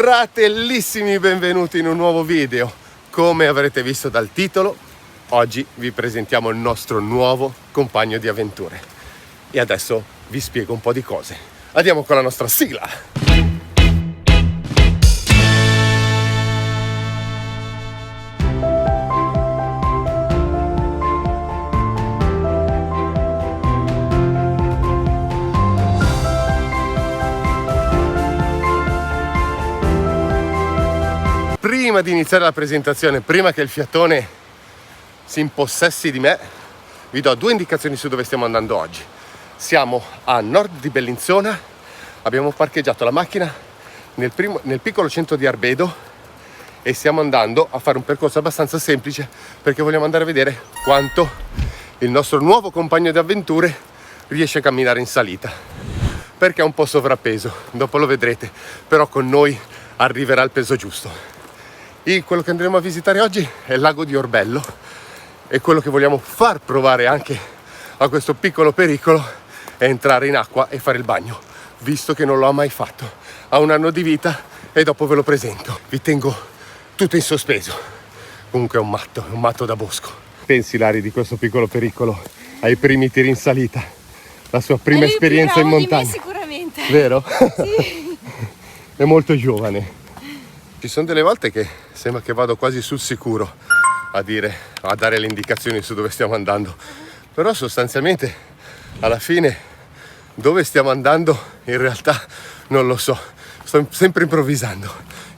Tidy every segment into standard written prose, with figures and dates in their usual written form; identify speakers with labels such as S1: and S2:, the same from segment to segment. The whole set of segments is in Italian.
S1: Fratellissimi, benvenuti in un nuovo video. Come avrete visto dal titolo, oggi vi presentiamo il nostro nuovo compagno di avventure. E adesso vi spiego un po' di cose. Andiamo con la nostra sigla! Prima di iniziare la presentazione, prima che il fiatone si impossessi di me, vi do due indicazioni su dove stiamo andando oggi. Siamo a nord di Bellinzona, abbiamo parcheggiato la macchina nel piccolo centro di Arbedo e stiamo andando a fare un percorso abbastanza semplice perché vogliamo andare a vedere quanto il nostro nuovo compagno di avventure riesce a camminare in salita, perché è un po' sovrappeso, dopo lo vedrete, però con noi arriverà il peso giusto. E quello che andremo a visitare oggi è il lago di Orbello e quello che vogliamo far provare anche a questo piccolo pericolo è entrare in acqua e fare il bagno, visto che non l'ho mai fatto. Ha 1 anno di vita e dopo ve lo presento. Vi tengo tutto in sospeso. Comunque è un matto da bosco. Pensi, Lari, di questo piccolo pericolo ai primi tiri in salita, la sua prima esperienza in montagna?
S2: Di me sicuramente.
S1: Vero?
S2: Sì.
S1: È molto giovane. Ci sono delle volte che sembra che vado quasi sul sicuro a dare le indicazioni su dove stiamo andando, però sostanzialmente alla fine dove stiamo andando in realtà non lo so, sto sempre improvvisando.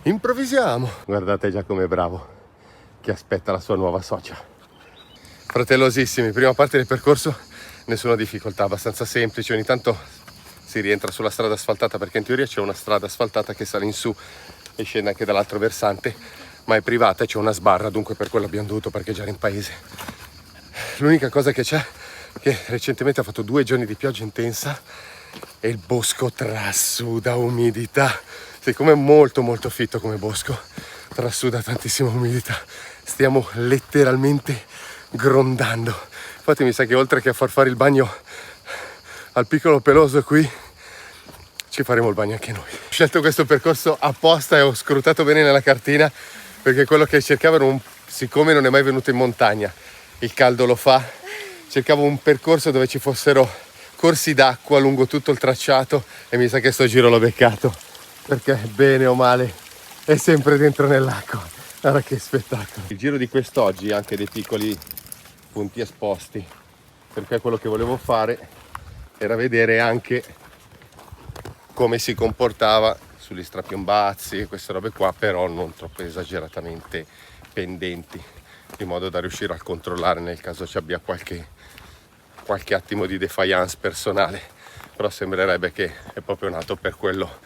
S1: Improvvisiamo. Guardate già com'è bravo, che aspetta la sua nuova socia. Fratellosissimi, prima parte del percorso nessuna difficoltà, abbastanza semplice, ogni tanto si rientra sulla strada asfaltata perché in teoria c'è una strada asfaltata che sale in su e scende anche dall'altro versante, ma è privata e c'è una sbarra, dunque per quello abbiamo dovuto parcheggiare in paese. L'unica cosa che c'è è che recentemente ha fatto 2 giorni di pioggia intensa e il bosco trasuda umidità. Siccome è molto molto fitto come bosco, trasuda tantissima umidità. Stiamo letteralmente grondando. Infatti mi sa che oltre che a far fare il bagno al piccolo peloso qui, ci faremo il bagno anche noi. Ho scelto questo percorso apposta e ho scrutato bene nella cartina perché quello che cercavo era siccome non è mai venuto in montagna, il caldo lo fa, cercavo un percorso dove ci fossero corsi d'acqua lungo tutto il tracciato e mi sa che sto giro l'ho beccato, perché bene o male è sempre dentro nell'acqua. Guarda che spettacolo. Il giro di quest'oggi ha anche dei piccoli punti esposti, perché quello che volevo fare era vedere anche come si comportava sugli strapiombazzi e queste robe qua, però non troppo esageratamente pendenti, in modo da riuscire a controllare nel caso ci abbia qualche attimo di defiance personale, però sembrerebbe che è proprio nato per quello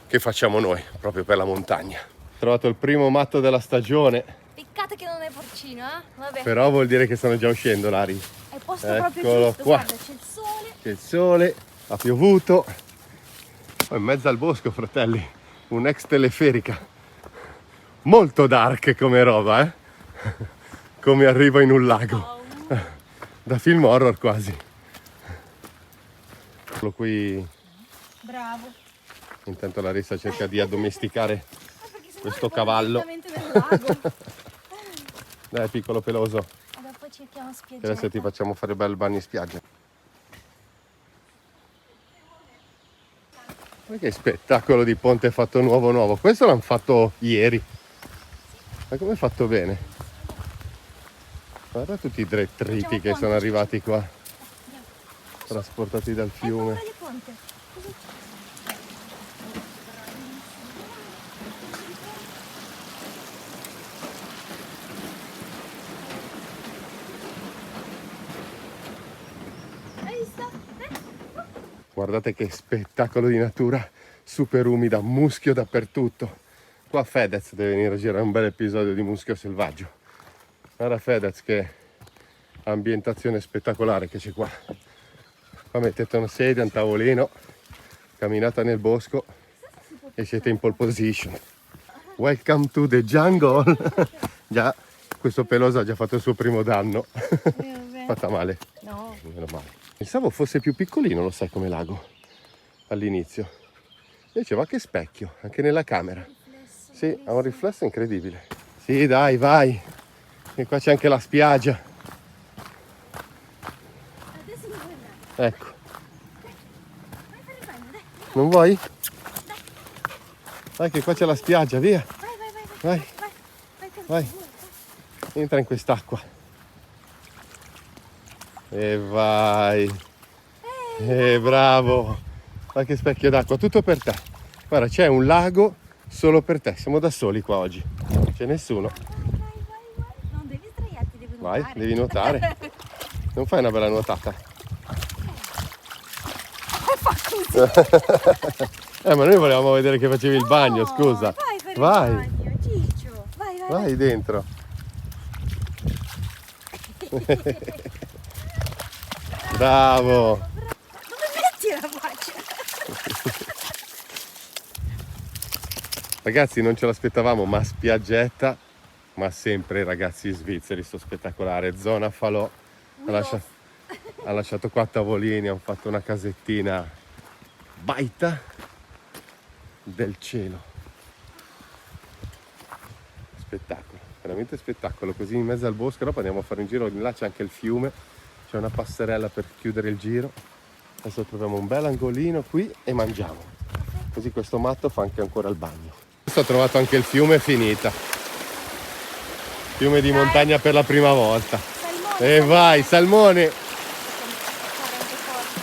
S1: che facciamo noi, proprio per la montagna. Ho trovato il primo matto della stagione.
S2: Peccato che non è porcino, Vabbè.
S1: Però vuol dire che stanno già uscendo, Lari.
S2: È il posto
S1: Eccolo
S2: proprio giusto,
S1: qua.
S2: guarda, c'è il sole.
S1: C'è il sole, ha piovuto. Poi in mezzo al bosco, fratelli, un'ex teleferica. Molto dark come roba, come arrivo in un lago. Da film horror quasi. Quello qui.
S2: Bravo.
S1: Intanto Larissa cerca di addomesticare questo cavallo. Dai, piccolo peloso.
S2: E dopo cerchiamo spiaggiata.
S1: Adesso ti facciamo fare bel bagno in spiaggia. Ma che spettacolo di ponte fatto nuovo. Questo l'hanno fatto ieri. Ma come è fatto bene? Guarda tutti i detriti che sono arrivati qua, trasportati dal fiume. Guardate che spettacolo di natura, super umida, muschio dappertutto. Qua Fedez deve venire a girare un bel episodio di Muschio selvaggio. Guarda Fedez che ambientazione spettacolare che c'è qua. Qua mettete una sedia, un tavolino, camminata nel bosco e siete in pole position. Welcome to the jungle. Già, questo peloso ha già fatto il suo primo danno. Fatta male?
S2: No.
S1: Meno male. Pensavo fosse più piccolino, lo sai, come lago all'inizio. Invece va che specchio, anche nella camera. Sì, ha un
S2: bellissimo.
S1: riflesso incredibile. Sì, dai, vai. E qua c'è anche la spiaggia.
S2: Adesso mi vuoi andare.
S1: Ecco.
S2: Vai a fare il bagno, dai.
S1: Non vuoi? Dai che qua c'è la spiaggia, via.
S2: Vai, vai, vai, vai.
S1: Vai,
S2: Vai, vai,
S1: vai. Entra in quest'acqua. E vai. Bravo. Ma che specchio d'acqua, tutto per te. Guarda, c'è un lago solo per te. Siamo da soli qua oggi. Non c'è nessuno.
S2: vai. Non devi sdraiarti, devi
S1: Vai,
S2: nuotare.
S1: devi nuotare. Non fai una bella nuotata?
S2: Fa così.
S1: Ma noi volevamo vedere che facevi il bagno, scusa.
S2: Vai a fare
S1: Vai.
S2: il bagno, Ciccio. Vai.
S1: Vai dentro. Bravo.
S2: Dove metti la faccia?
S1: Ragazzi, non ce l'aspettavamo, ma spiaggetta, ma sempre i ragazzi svizzeri, sto spettacolare. Zona falò, ha lasciato qua tavolini, hanno fatto una casettina baita del cielo. Spettacolo, veramente spettacolo. Così in mezzo al bosco, dopo andiamo a fare un giro, là c'è anche il fiume, c'è una passerella per chiudere il giro. Adesso troviamo un bel angolino qui e mangiamo. Così questo matto fa anche ancora il bagno. Ho trovato anche il fiume, è finita. Fiume di montagna per la prima volta.
S2: Salmone.
S1: E vai, salmone!
S2: Corrente forte.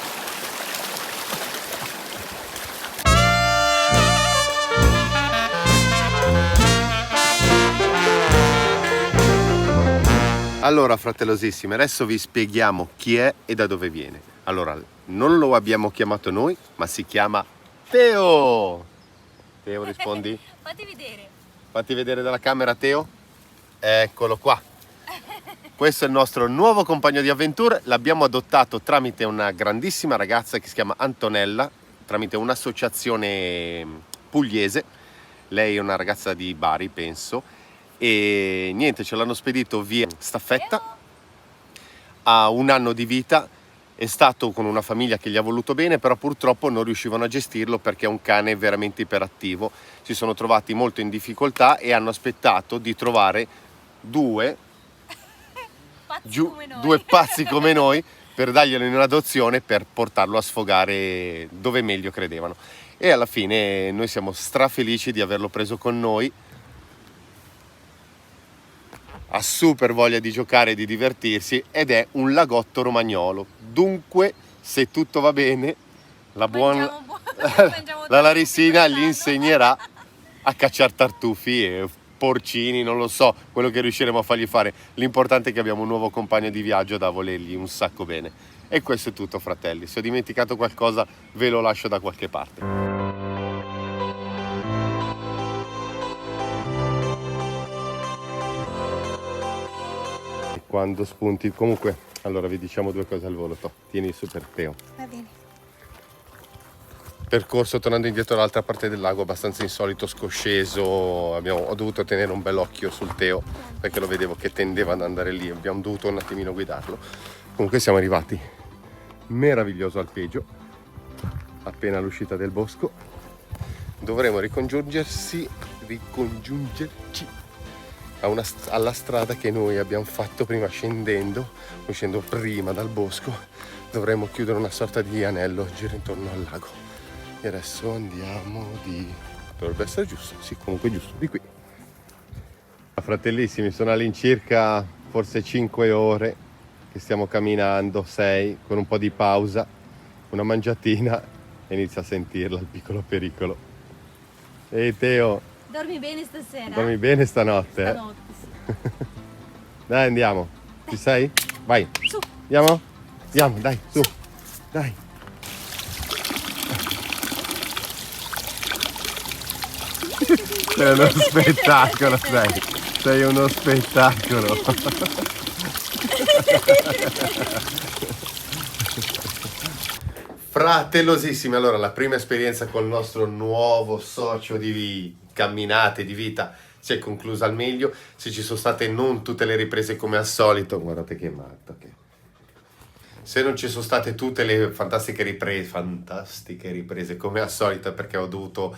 S1: Allora, fratellosissimi, adesso vi spieghiamo chi è e da dove viene. Allora, non lo abbiamo chiamato noi, ma si chiama Teo. Teo, rispondi? Fatti vedere dalla camera, Teo. Eccolo qua. Questo è il nostro nuovo compagno di avventure. L'abbiamo adottato tramite una grandissima ragazza che si chiama Antonella, tramite un'associazione pugliese. Lei è una ragazza di Bari, penso. E niente, ce l'hanno spedito via staffetta. Ha 1 anno di vita. È stato con una famiglia che gli ha voluto bene, però purtroppo non riuscivano a gestirlo perché è un cane veramente iperattivo. Si sono trovati molto in difficoltà e hanno aspettato di trovare due pazzi come noi per darglielo in adozione, per portarlo a sfogare dove meglio credevano. E alla fine noi siamo strafelici di averlo preso con noi. Ha super voglia di giocare e di divertirsi ed è un lagotto romagnolo. Dunque, se tutto va bene, la buona la Larissina gli insegnerà a cacciare tartufi e porcini, non lo so, quello che riusciremo a fargli fare. L'importante è che abbiamo un nuovo compagno di viaggio da volergli un sacco bene. E questo è tutto, fratelli. Se ho dimenticato qualcosa, ve lo lascio da qualche parte. Quando spunti, comunque, allora vi diciamo 2 cose al volo. Tieni su per Teo.
S2: Va bene.
S1: Percorso tornando indietro dall'altra parte del lago, abbastanza insolito, scosceso. Ho dovuto tenere un bel occhio sul Teo perché lo vedevo che tendeva ad andare lì. Abbiamo dovuto un attimino guidarlo. Comunque siamo arrivati. Meraviglioso alpeggio, appena all'uscita del bosco. Dovremo ricongiungerci alla strada che noi abbiamo fatto prima uscendo prima dal bosco. Dovremmo chiudere una sorta di anello giro intorno al lago. E adesso andiamo dovrebbe essere giusto, sì, comunque giusto, di qui. Fratellissimi, sono all'incirca forse 5 ore che stiamo camminando, 6, con un po' di pausa, una mangiatina e inizia a sentirla il piccolo pericolo. Ehi Teo,
S2: Dormi bene stasera?
S1: dormi bene stanotte?
S2: Stanotte, sì.
S1: Dai, andiamo. Ci sei? Vai.
S2: Su.
S1: Andiamo? Andiamo, dai, su. Dai. Sei uno spettacolo, sei. Sei uno spettacolo. Fratellosissimi, allora la prima esperienza col nostro nuovo socio di camminate, di vita, si è conclusa al meglio. Se ci sono state non tutte le riprese come al solito, guardate che matto che... Se non ci sono state tutte le fantastiche riprese come al solito, perché ho dovuto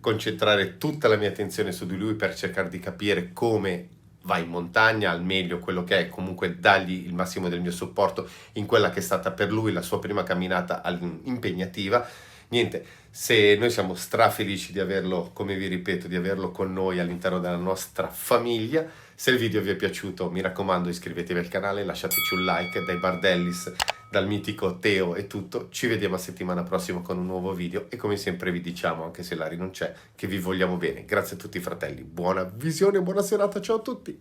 S1: concentrare tutta la mia attenzione su di lui per cercare di capire come va in montagna al meglio, quello che è, comunque dargli il massimo del mio supporto in quella che è stata per lui la sua prima camminata impegnativa. Niente, se noi siamo strafelici di averlo, come vi ripeto, di averlo con noi all'interno della nostra famiglia. Se il video vi è piaciuto, mi raccomando, iscrivetevi al canale, lasciateci un like. Dai Bardellis, dal mitico Teo e tutto, ci vediamo a settimana prossima con un nuovo video e come sempre vi diciamo, anche se Lari non c'è, che vi vogliamo bene. Grazie a tutti fratelli, buona visione, buona serata, ciao a tutti!